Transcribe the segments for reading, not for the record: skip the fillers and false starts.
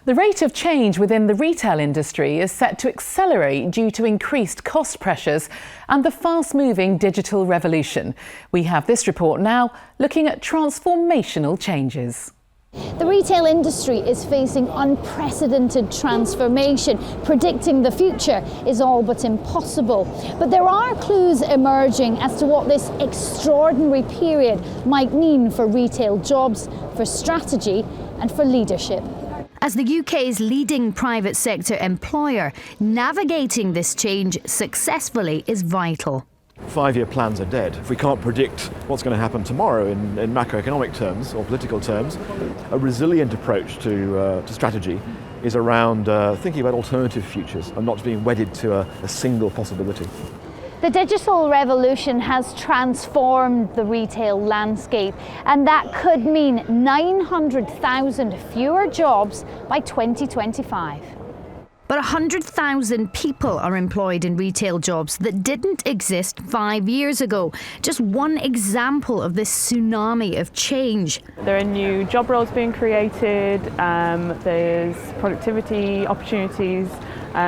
The rate of change within the retail industry is set to accelerate due to increased cost pressures and the fast-moving digital revolution. We have this report now looking at transformational changes. The retail industry is facing unprecedented transformation. Predicting the future is all but impossible. But there are clues emerging as to what this extraordinary period might mean for retail jobs, for strategy and for leadership. As the UK's leading private sector employer, navigating this change successfully is vital. 5-year plans are dead. If we can't predict what's going to happen tomorrow in macroeconomic terms or political terms, a resilient approach to strategy is around thinking about alternative futures and not being wedded to a single possibility. The digital revolution has transformed the retail landscape, and that could mean 900,000 fewer jobs by 2025. But 100,000 people are employed in retail jobs that didn't exist 5 years ago. Just one example of this tsunami of change. There are new job roles being created, there's productivity opportunities.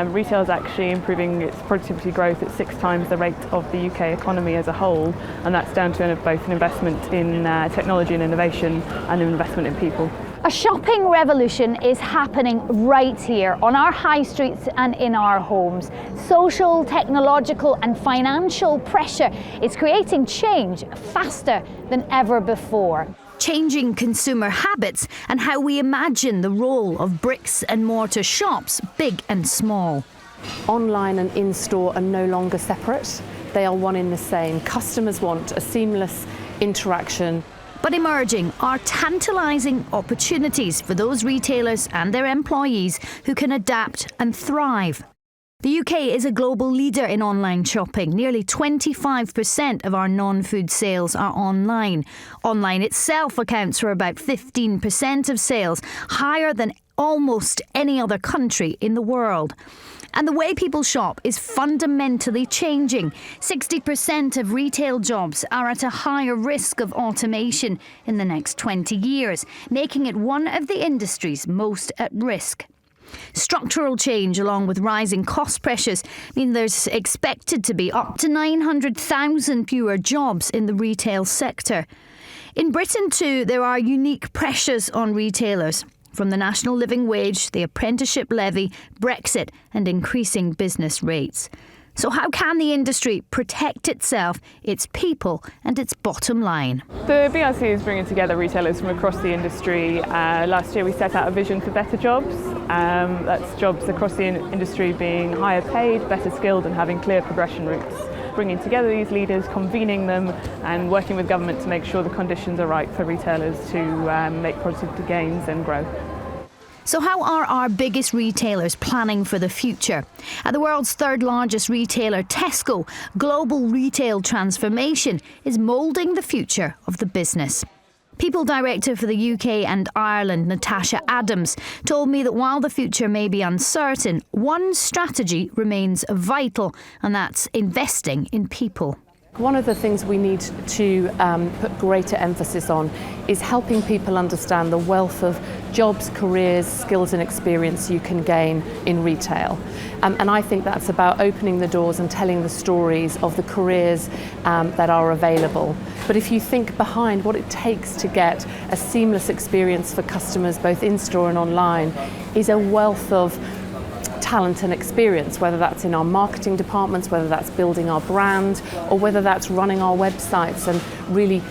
Retail is actually improving its productivity growth at 6 times the rate of the UK economy as a whole, and that's down to both an investment in technology and innovation and an investment in people. A shopping revolution is happening right here on our high streets and in our homes. Social, technological and financial pressure is creating change faster than ever before. Changing consumer habits and how we imagine the role of bricks and mortar shops, big and small. Online and in-store are no longer separate. They are one in the same. Customers want a seamless interaction. But emerging are tantalising opportunities for those retailers and their employees who can adapt and thrive. The UK is a global leader in online shopping. Nearly 25% of our non-food sales are online. Online itself accounts for about 15% of sales, higher than almost any other country in the world. And the way people shop is fundamentally changing. 60% of retail jobs are at a higher risk of automation in the next 20 years, making it one of the industries most at risk. Structural change along with rising cost pressures mean there's expected to be up to 900,000 fewer jobs in the retail sector. In Britain too, there are unique pressures on retailers, from the national living wage, the apprenticeship levy, Brexit and increasing business rates. So how can the industry protect itself, its people and its bottom line? The BRC is bringing together retailers from across the industry. Last year we set out a vision for better jobs. That's jobs across the industry being higher paid, better skilled and having clear progression routes. Bringing together these leaders, convening them and working with government to make sure the conditions are right for retailers to make productivity gains and grow. So how are our biggest retailers planning for the future? At the world's third largest retailer, Tesco, global retail transformation is moulding the future of the business. People Director for the UK and Ireland, Natasha Adams, told me that while the future may be uncertain, one strategy remains vital, and that's investing in people. One of the things we need to put greater emphasis on is helping people understand the wealth of jobs, careers, skills and experience you can gain in retail. And I think that's about opening the doors and telling the stories of the careers that are available. But if you think behind what it takes to get a seamless experience for customers, both in-store and online, is a wealth of talent and experience, whether that's in our marketing departments, whether that's building our brand, or whether that's running our websites and really,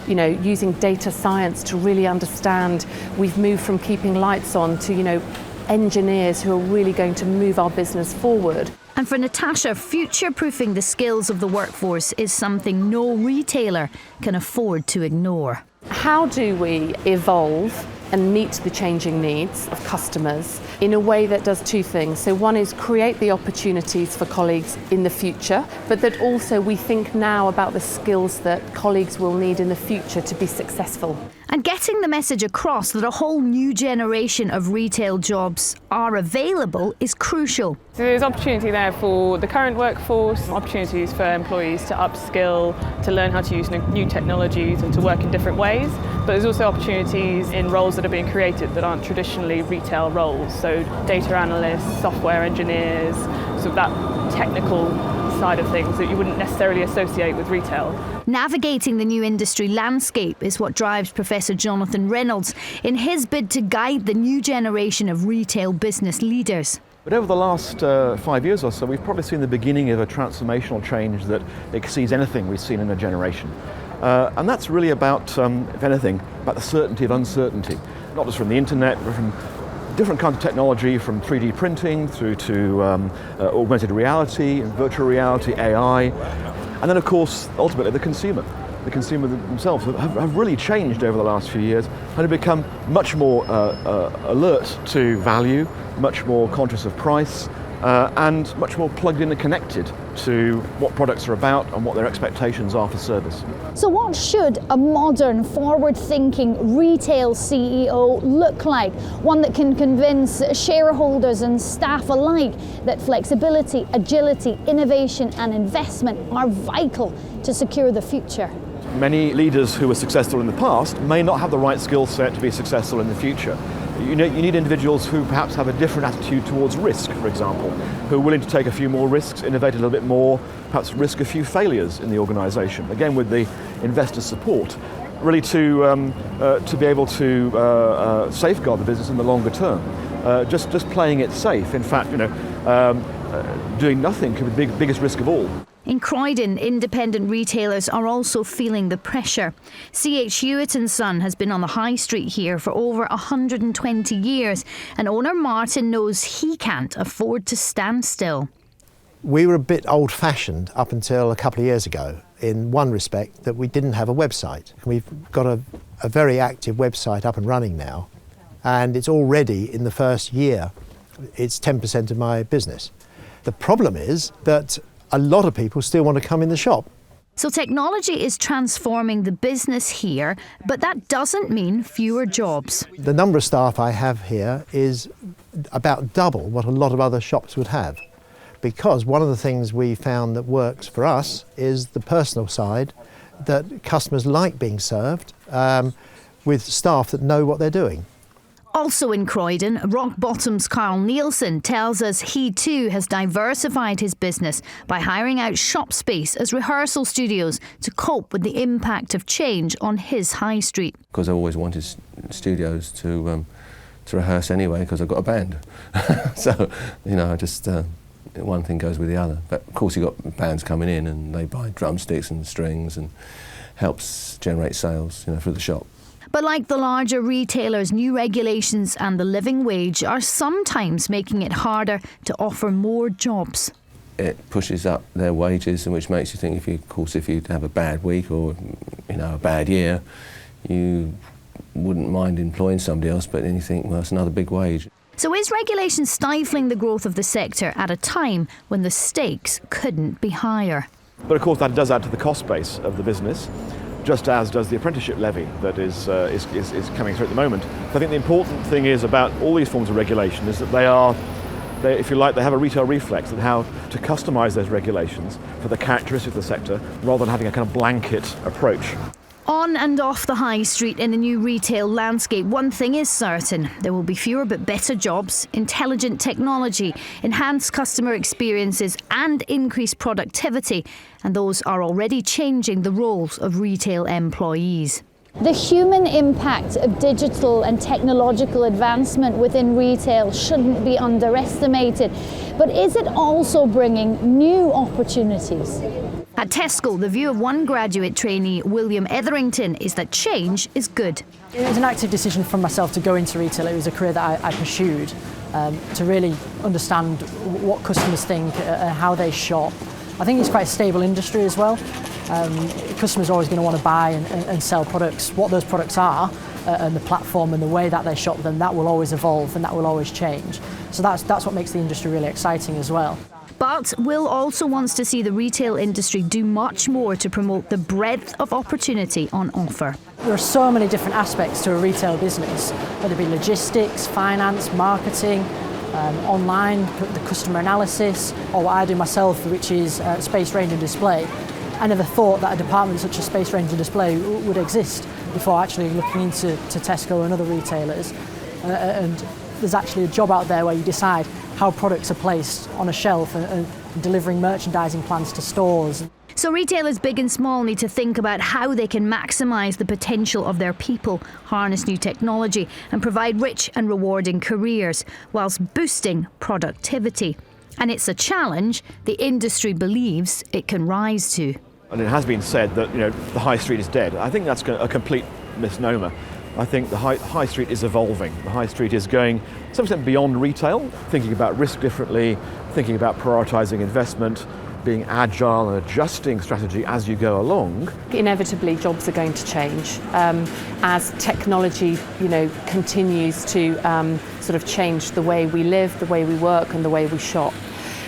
using data science to really understand. We've moved from keeping lights on to, engineers who are really going to move our business forward. And for Natasha, future-proofing the skills of the workforce is something no retailer can afford to ignore. How do we evolve and meet the changing needs of customers in a way that does two things? So one is create the opportunities for colleagues in the future, but that also we think now about the skills that colleagues will need in the future to be successful. And getting the message across that a whole new generation of retail jobs are available is crucial. So there's opportunity there for the current workforce, opportunities for employees to upskill, to learn how to use new technologies and to work in different ways. But there's also opportunities in roles that are being created that aren't traditionally retail roles. So data analysts, software engineers, so that technical side of things that you wouldn't necessarily associate with retail. Navigating the new industry landscape is what drives Professor Jonathan Reynolds in his bid to guide the new generation of retail business leaders. But over the last 5 years or so, we've probably seen the beginning of a transformational change that exceeds anything we've seen in a generation. And that's really about, if anything, about the certainty of uncertainty, not just from the internet, but from different kinds of technology, from 3D printing through to augmented reality, virtual reality, AI, and then of course, ultimately the consumer. The consumer themselves have really changed over the last few years and have become much more alert to value, much more conscious of price, and much more plugged in and connected to what products are about and what their expectations are for service. So what should a modern, forward-thinking retail CEO look like? One that can convince shareholders and staff alike that flexibility, agility, innovation and investment are vital to secure the future. Many leaders who were successful in the past may not have the right skill set to be successful in the future. You need individuals who perhaps have a different attitude towards risk, for example, who are willing to take a few more risks, innovate a little bit more, perhaps risk a few failures in the organisation, again with the investor support, really to be able to safeguard the business in the longer term. Just playing it safe. In fact, doing nothing could be the biggest risk of all. In Croydon, independent retailers are also feeling the pressure. C.H. Hewitt & Son has been on the high street here for over 120 years, and owner Martin knows he can't afford to stand still. We were a bit old-fashioned up until a couple of years ago, in one respect that we didn't have a website. We've got a very active website up and running now, and it's already, in the first year, it's 10% of my business. The problem is that a lot of people still want to come in the shop. So technology is transforming the business here, but that doesn't mean fewer jobs. The number of staff I have here is about double what a lot of other shops would have, because one of the things we found that works for us is the personal side, that customers like being served with staff that know what they're doing. Also in Croydon, Rockbottom's Carl Neilson tells us he too has diversified his business by hiring out shop space as rehearsal studios to cope with the impact of change on his high street. Because I always wanted studios to rehearse anyway, because I've got a band. So, just one thing goes with the other. But of course you've got bands coming in and they buy drumsticks and strings and helps generate sales, through the shop. But like the larger retailers, new regulations and the living wage are sometimes making it harder to offer more jobs. It pushes up their wages, and which makes you think, if you have a bad week or a bad year, you wouldn't mind employing somebody else, but then you think, well, it's another big wage. So is regulation stifling the growth of the sector at a time when the stakes couldn't be higher? But of course that does add to the cost base of the business, just as does the apprenticeship levy that is coming through at the moment. I think the important thing is about all these forms of regulation is that they, if you like, they have a retail reflex on how to customise those regulations for the characteristics of the sector, rather than having a kind of blanket approach. On and off the high street in the new retail landscape, one thing is certain: there will be fewer but better jobs, intelligent technology, enhanced customer experiences and increased productivity, and those are already changing the roles of retail employees. The human impact of digital and technological advancement within retail shouldn't be underestimated, but is it also bringing new opportunities? At Tesco, the view of one graduate trainee, William Etherington, is that change is good. It was an active decision for myself to go into retail. It was a career that I pursued to really understand what customers think and how they shop. I think it's quite a stable industry as well. Customers are always going to want to buy and sell products. What those products are and the platform and the way that they shop them, that will always evolve and that will always change. So that's what makes the industry really exciting as well. But Will also wants to see the retail industry do much more to promote the breadth of opportunity on offer. There are so many different aspects to a retail business, whether it be logistics, finance, marketing, online, the customer analysis, or what I do myself, which is space, range and display. I never thought that a department such as space, range and display would exist before actually looking into Tesco and other retailers. And there's actually a job out there where you decide how products are placed on a shelf and delivering merchandising plans to stores. So retailers big and small need to think about how they can maximise the potential of their people, harness new technology and provide rich and rewarding careers whilst boosting productivity. And it's a challenge the industry believes it can rise to. And it has been said that the high street is dead. I think that's a complete misnomer. I think the high street is evolving. The high street is going to some extent beyond retail, thinking about risk differently, thinking about prioritising investment, being agile and adjusting strategy as you go along. Inevitably, jobs are going to change as technology, continues to sort of change the way we live, the way we work, and the way we shop.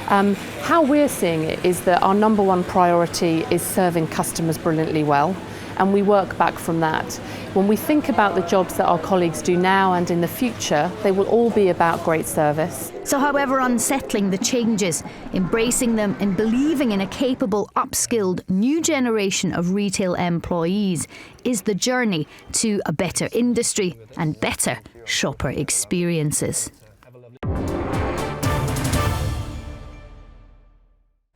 How we're seeing it is that our number one priority is serving customers brilliantly well, and we work back from that. When we think about the jobs that our colleagues do now and in the future, they will all be about great service. So however unsettling the changes, embracing them and believing in a capable, upskilled new generation of retail employees is the journey to a better industry and better shopper experiences.